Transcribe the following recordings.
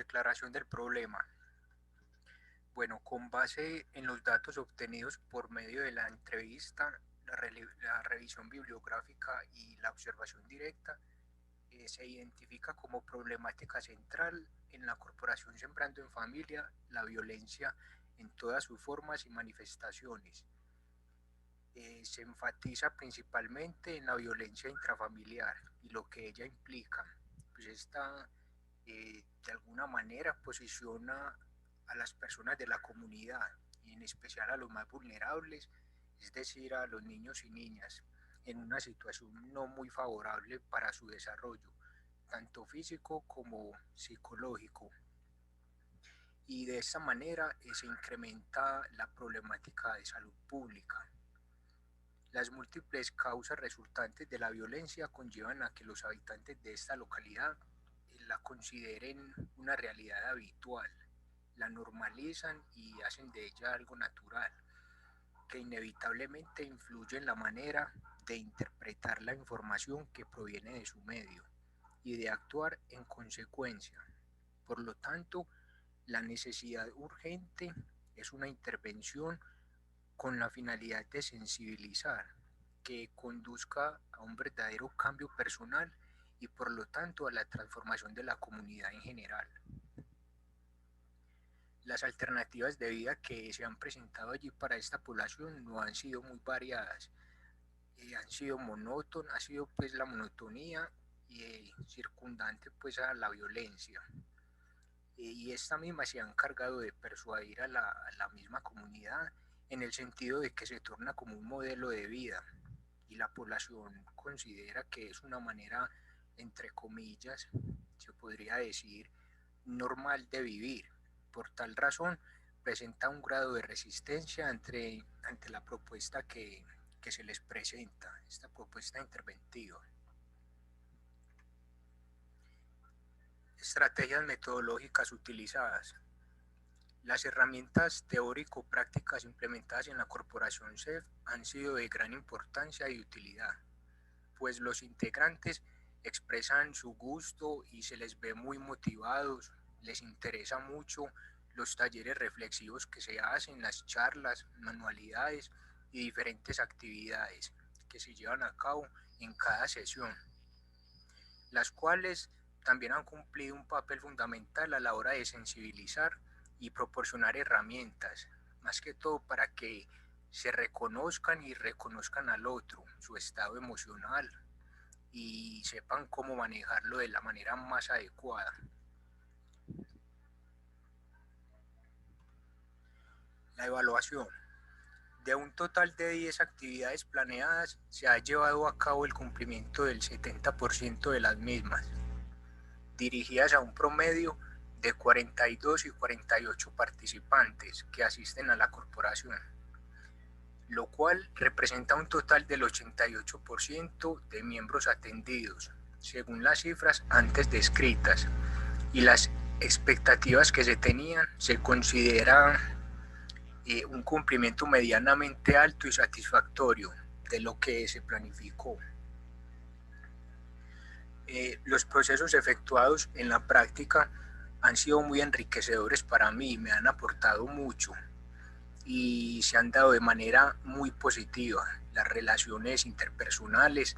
Declaración del problema. Bueno, con base en los datos obtenidos por medio de la entrevista, la revisión bibliográfica y la observación directa, se identifica como problemática central en la Corporación Sembrando en Familia la violencia en todas sus formas y manifestaciones. Se enfatiza principalmente en la violencia intrafamiliar y lo que ella implica. Pues esta de alguna manera posiciona a las personas de la comunidad y en especial a los más vulnerables, es decir, a los niños y niñas, en una situación no muy favorable para su desarrollo, tanto físico como psicológico. Y de esta manera se incrementa la problemática de salud pública. Las múltiples causas resultantes de la violencia conllevan a que los habitantes de esta localidad la consideren una realidad habitual, la normalizan y hacen de ella algo natural, que inevitablemente influye en la manera de interpretar la información que proviene de su medio y de actuar en consecuencia. Por lo tanto, la necesidad urgente es una intervención con la finalidad de sensibilizar, que conduzca a un verdadero cambio personal y por lo tanto a la transformación de la comunidad en general. Las alternativas de vida que se han presentado allí para esta población no han sido muy variadas, han sido monótonas, ha sido pues la monotonía circundante pues a la violencia. Y esta misma se ha encargado de persuadir a la misma comunidad en el sentido de que se torna como un modelo de vida y la población considera que es una manera, entre comillas, se podría decir, normal de vivir. Por tal razón, presenta un grado de resistencia ante la propuesta que se les presenta, esta propuesta interventiva. Estrategias metodológicas utilizadas. Las herramientas teórico-prácticas implementadas en la Corporación CEF han sido de gran importancia y utilidad, pues los integrantes expresan su gusto y se les ve muy motivados, les interesa mucho los talleres reflexivos que se hacen, las charlas, manualidades y diferentes actividades que se llevan a cabo en cada sesión, las cuales también han cumplido un papel fundamental a la hora de sensibilizar y proporcionar herramientas, más que todo para que se reconozcan y reconozcan al otro, su estado emocional y sepan cómo manejarlo de la manera más adecuada. La evaluación. De un total de 10 actividades planeadas, se ha llevado a cabo el cumplimiento del 70% de las mismas, dirigidas a un promedio de 42 y 48 participantes que asisten a la corporación, lo cual representa un total del 88% de miembros atendidos, según las cifras antes descritas, y las expectativas que se tenían se considera un cumplimiento medianamente alto y satisfactorio de lo que se planificó. Los procesos efectuados en la práctica han sido muy enriquecedores para mí, me han aportado mucho y se han dado de manera muy positiva. Las relaciones interpersonales,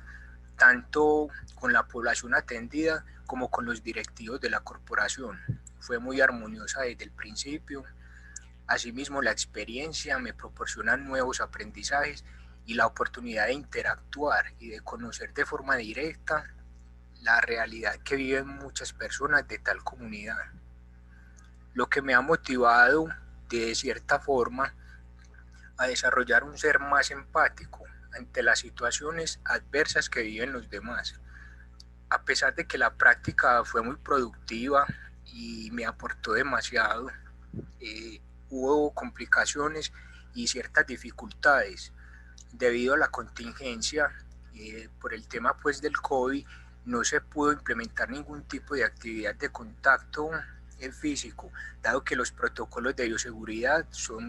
tanto con la población atendida como con los directivos de la corporación, fue muy armoniosa desde el principio. Asimismo, la experiencia me proporciona nuevos aprendizajes y la oportunidad de interactuar y de conocer de forma directa la realidad que viven muchas personas de tal comunidad, lo que me ha motivado de cierta forma a desarrollar un ser más empático ante las situaciones adversas que viven los demás. A pesar de que la práctica fue muy productiva y me aportó demasiado, hubo complicaciones y ciertas dificultades debido a la contingencia por el tema pues del COVID. No se pudo implementar ningún tipo de actividad de contacto físico, dado que los protocolos de bioseguridad son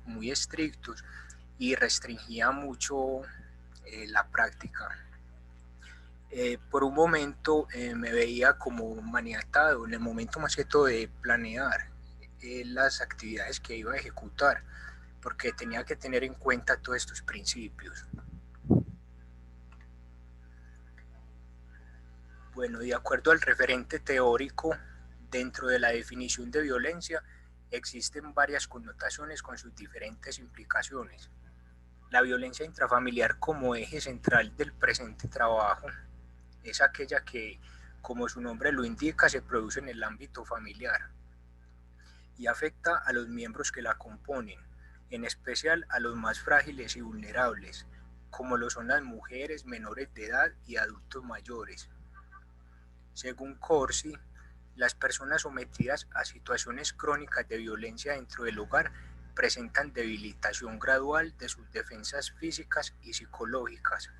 muy estrictos y restringía mucho la práctica. Por un momento me veía como maniatado en el momento más que todo de planear las actividades que iba a ejecutar, porque tenía que tener en cuenta todos estos principios. Bueno, de acuerdo al referente teórico, dentro de la definición de violencia existen varias connotaciones con sus diferentes implicaciones. La violencia intrafamiliar como eje central del presente trabajo es aquella que, como su nombre lo indica, se produce en el ámbito familiar y afecta a los miembros que la componen, en especial a los más frágiles y vulnerables, como lo son las mujeres menores de edad y adultos mayores. Según Corsi, las personas sometidas a situaciones crónicas de violencia dentro del hogar presentan debilitación gradual de sus defensas físicas y psicológicas,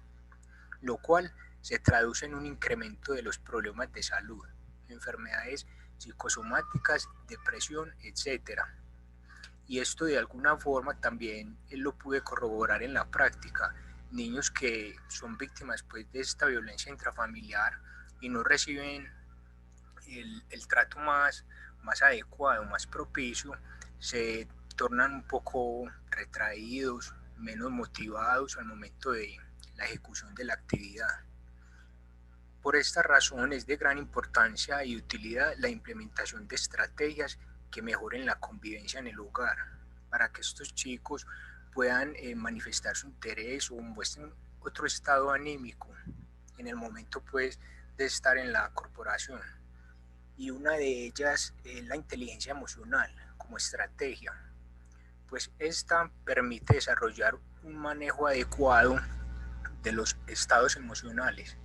lo cual se traduce en un incremento de los problemas de salud, enfermedades psicosomáticas, depresión, etc. Y esto de alguna forma también lo pude corroborar en la práctica. Niños que son víctimas pues, de esta violencia intrafamiliar y no reciben el trato más adecuado, más propicio, se tornan un poco retraídos, menos motivados al momento de la ejecución de la actividad. Por esta razón es de gran importancia y utilidad la implementación de estrategias que mejoren la convivencia en el hogar, para que estos chicos puedan manifestar su interés o muestren otro estado anímico en el momento pues de estar en la corporación. Y una de ellas es la inteligencia emocional como estrategia, pues esta permite desarrollar un manejo adecuado de los estados emocionales.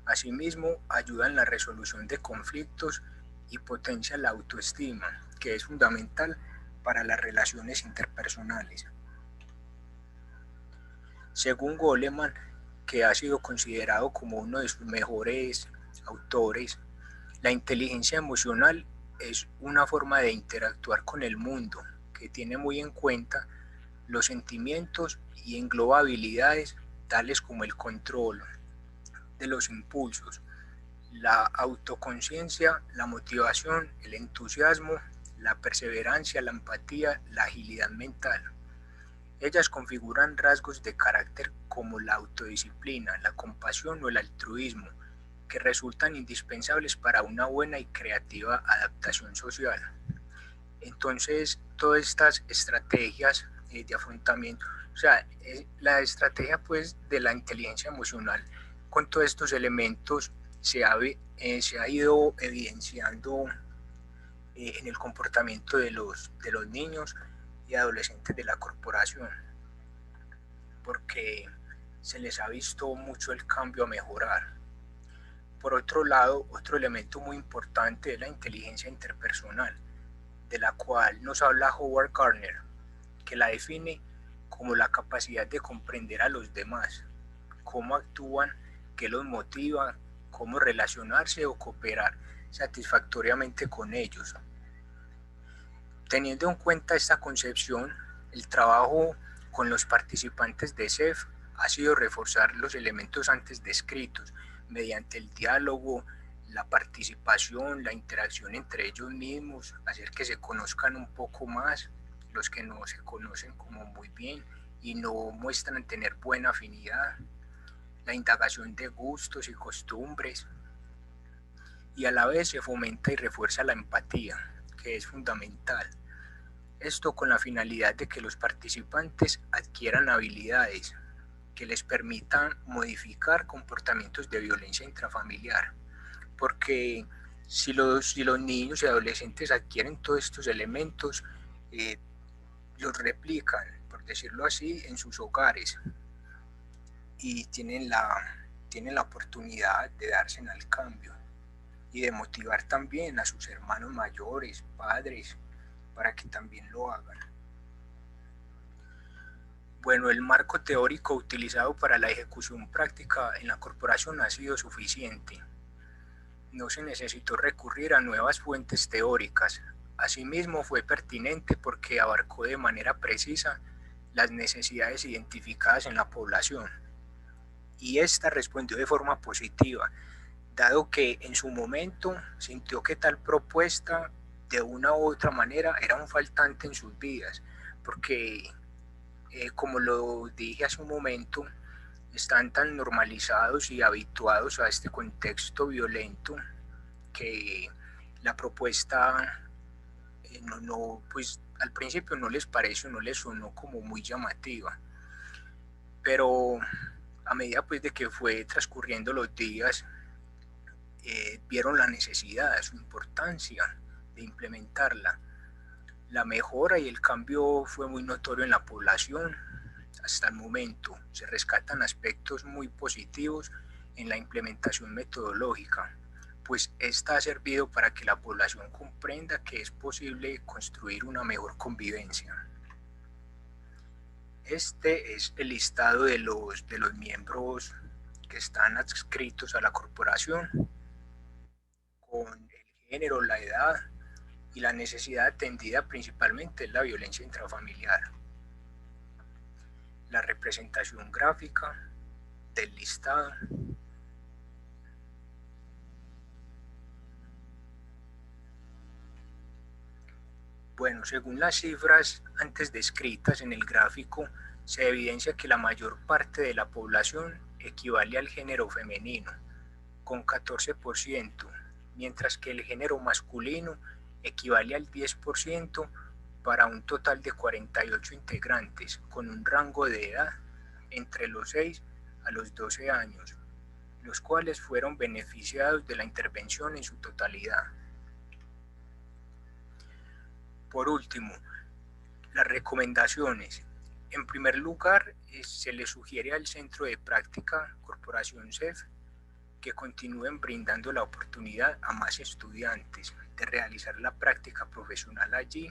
Asimismo, ayuda en la resolución de conflictos y potencia la autoestima, que es fundamental para las relaciones interpersonales. Según Goleman, que ha sido considerado como uno de sus mejores autores, la inteligencia emocional es una forma de interactuar con el mundo que tiene muy en cuenta los sentimientos y engloba habilidades tales como el control de los impulsos, la autoconciencia, la motivación, el entusiasmo, la perseverancia, la empatía, la agilidad mental. Ellas configuran rasgos de carácter como la autodisciplina, la compasión o el altruismo, que resultan indispensables para una buena y creativa adaptación social. Entonces, todas estas estrategias de afrontamiento, o sea, la estrategia pues de la inteligencia emocional con todos estos elementos se ha ido evidenciando en el comportamiento de los niños y adolescentes de la corporación, porque se les ha visto mucho el cambio a mejorar. Por otro lado, otro elemento muy importante es la inteligencia interpersonal, de la cual nos habla Howard Gardner, que la define como la capacidad de comprender a los demás, cómo actúan, qué los motiva, cómo relacionarse o cooperar satisfactoriamente con ellos. Teniendo en cuenta esta concepción, el trabajo con los participantes de CEF ha sido reforzar los elementos antes descritos mediante el diálogo, la participación, la interacción entre ellos mismos, hacer que se conozcan un poco más, los que no se conocen como muy bien y no muestran tener buena afinidad, la indagación de gustos y costumbres, y a la vez se fomenta y refuerza la empatía, que es fundamental. Esto con la finalidad de que los participantes adquieran habilidades que les permitan modificar comportamientos de violencia intrafamiliar. Porque si los niños y adolescentes adquieren todos estos elementos, los replican, por decirlo así, en sus hogares y tienen la oportunidad de darse al cambio y de motivar también a sus hermanos mayores, padres, para que también lo hagan. Bueno, el marco teórico utilizado para la ejecución práctica en la corporación ha sido suficiente. No se necesitó recurrir a nuevas fuentes teóricas. Asimismo, fue pertinente porque abarcó de manera precisa las necesidades identificadas en la población y esta respondió de forma positiva, dado que en su momento sintió que tal propuesta de una u otra manera era un faltante en sus vidas, porque como lo dije hace un momento, están tan normalizados y habituados a este contexto violento que la propuesta pues al principio no les pareció, no les sonó como muy llamativa, pero a medida pues de que fue transcurriendo los días, vieron la necesidad, su importancia de implementarla. La mejora y el cambio fue muy notorio en la población. Hasta el momento se rescatan aspectos muy positivos en la implementación metodológica, pues esta ha servido para que la población comprenda que es posible construir una mejor convivencia. Este es el listado de los miembros que están adscritos a la corporación, con el género, la edad y la necesidad atendida principalmente es la violencia intrafamiliar. La representación gráfica del listado. Bueno, según las cifras antes descritas en el gráfico, se evidencia que la mayor parte de la población equivale al género femenino, con 14%, mientras que el género masculino equivale al 10% para un total de 48 integrantes, con un rango de edad entre los 6 a los 12 años, los cuales fueron beneficiados de la intervención en su totalidad. Por último, las recomendaciones. En primer lugar, se le sugiere al Centro de Práctica Corporación CEF que continúen brindando la oportunidad a más estudiantes de realizar la práctica profesional allí.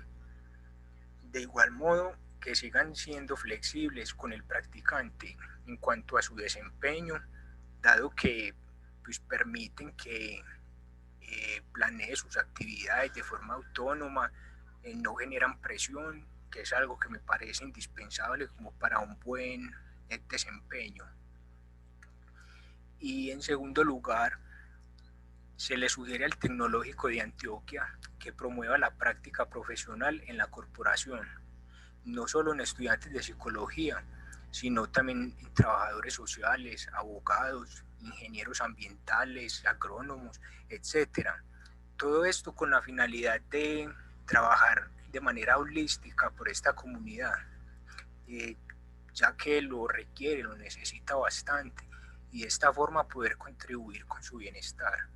De igual modo, que sigan siendo flexibles con el practicante en cuanto a su desempeño, dado que pues, permiten que planee sus actividades de forma autónoma, no generan presión, que es algo que me parece indispensable como para un buen desempeño. Y en segundo lugar, se le sugiere al Tecnológico de Antioquia que promueva la práctica profesional en la corporación, no solo en estudiantes de psicología, sino también en trabajadores sociales, abogados, ingenieros ambientales, agrónomos, etcétera. Todo esto con la finalidad de trabajar de manera holística por esta comunidad, eh, ya que lo requiere, lo necesita bastante, y de esta forma poder contribuir con su bienestar.